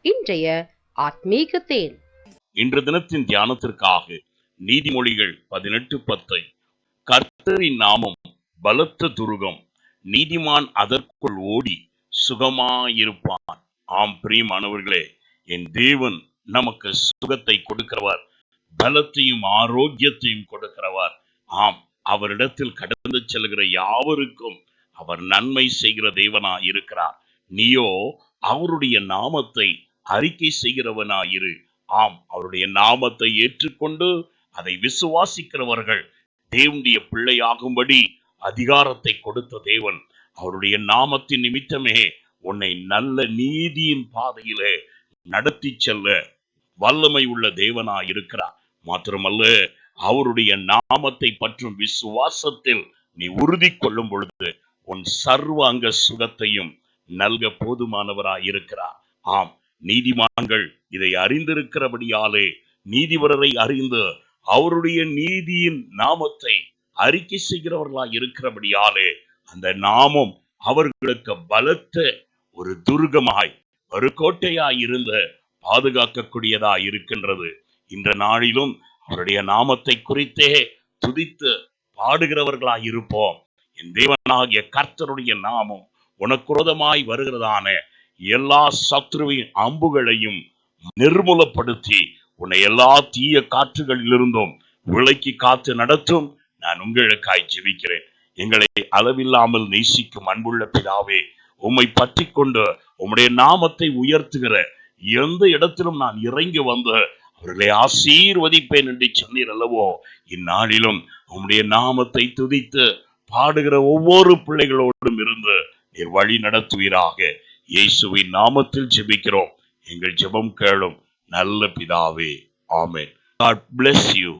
இன்றைய ஆத்மீக தேன். இன்று தினத்தின் தியானத்திற்காக நீதிமொழிகள் 18:10. கர்த்தரின் நாமம் பலத்த துருகம், நீதிமான் அதற்குள் ஓடி சுகமாயிருப்பான். ஆம் பிரியமானவர்களே, என் தேவன் நமக்கு சுகத்தை கொடுக்கிறவர், பலத்தையும் ஆரோக்கியத்தையும் கொடுக்கிறவர். ஆம், அவரிடத்தில் கடந்து செல்கிற யாவருக்கும் அவர் நன்மை செய்கிற தேவனாய் இருக்கிறார். நீயோ அவருடைய நாமத்தை அறிக்கை செய்கிறவனாயிரு. ஆம், அவருடைய நாமத்தை ஏற்றுக்கொண்டு அதை விசுவாசிக்கிறவர்கள் தேவனுடைய பிள்ளையாகும்படி அதிகாரத்தை கொடுத்த தேவன். அவருடைய நாமத்தின் நிமித்தமே உன்னை நல்ல நீதியின் பாதையிலே நடத்தி செல்ல வல்லமை உள்ள தேவனாய் இருக்கிறார். மாத்திரமல்ல, அவருடைய நாமத்தை பற்றும் விசுவாசத்தில் நீ உறுதி கொள்ளும் பொழுது உன் சர்வாங்க சுகத்தையும் நல்க போதுமானவராய் இருக்கிறார். ஆம், நீதிமான்கள் இதை அறிந்திருக்கிறபடியாலே, நீதிபரரை அறிந்து அவருடைய நீதியின் நாமத்தை அறிக்கை செய்கிறவர்களாய் இருக்கிறபடியாலே, அந்த நாமம் அவர்களுக்கு பலத்த ஒரு துர்கமாய், ஒரு கோட்டையாய் இருந்து பாதுகாக்கக்கூடியதாய் இருக்கின்றது. இந்த நாளிலும் அவருடைய நாமத்தை குறித்தே துதித்து பாடுகிறவர்களாய் இருப்போம். என் தேவனாகிய கர்த்தருடைய நாமம் உனக்கு விரோதமாய் வருகிறதான எல்லா சத்ருவின் அம்புகளையும் நிர்மூலப்படுத்தி உன்னை எல்லா தீய காற்றுகளிலிருந்தும் விலக்கி காத்து நடத்தும். நான் உங்களுக்காய் ஜெபிக்கிறேன். எங்களை அளவில்லாமல் நேசிக்கும் அன்புள்ள பிதாவே, உம்மை பற்றி கொண்டு உம்முடைய நாமத்தை உயர்த்துகிற எந்த இடத்திலும் நான் இறங்கி வந்து அவர்களை ஆசீர்வதிப்பேன் என்று சொன்னீர் அல்லவோ, இந்நாளிலும் உம்முடைய நாமத்தை துதித்து பாடுகிற ஒவ்வொரு பிள்ளைகளோடும் இருந்து நீர் வழி நடத்துவீராக. இயேசுவின் நாமத்தில் ஜெபிக்கிறோம். எங்கள் ஜெபம் கேளும் நல்ல பிதாவே. ஆமென். God bless you.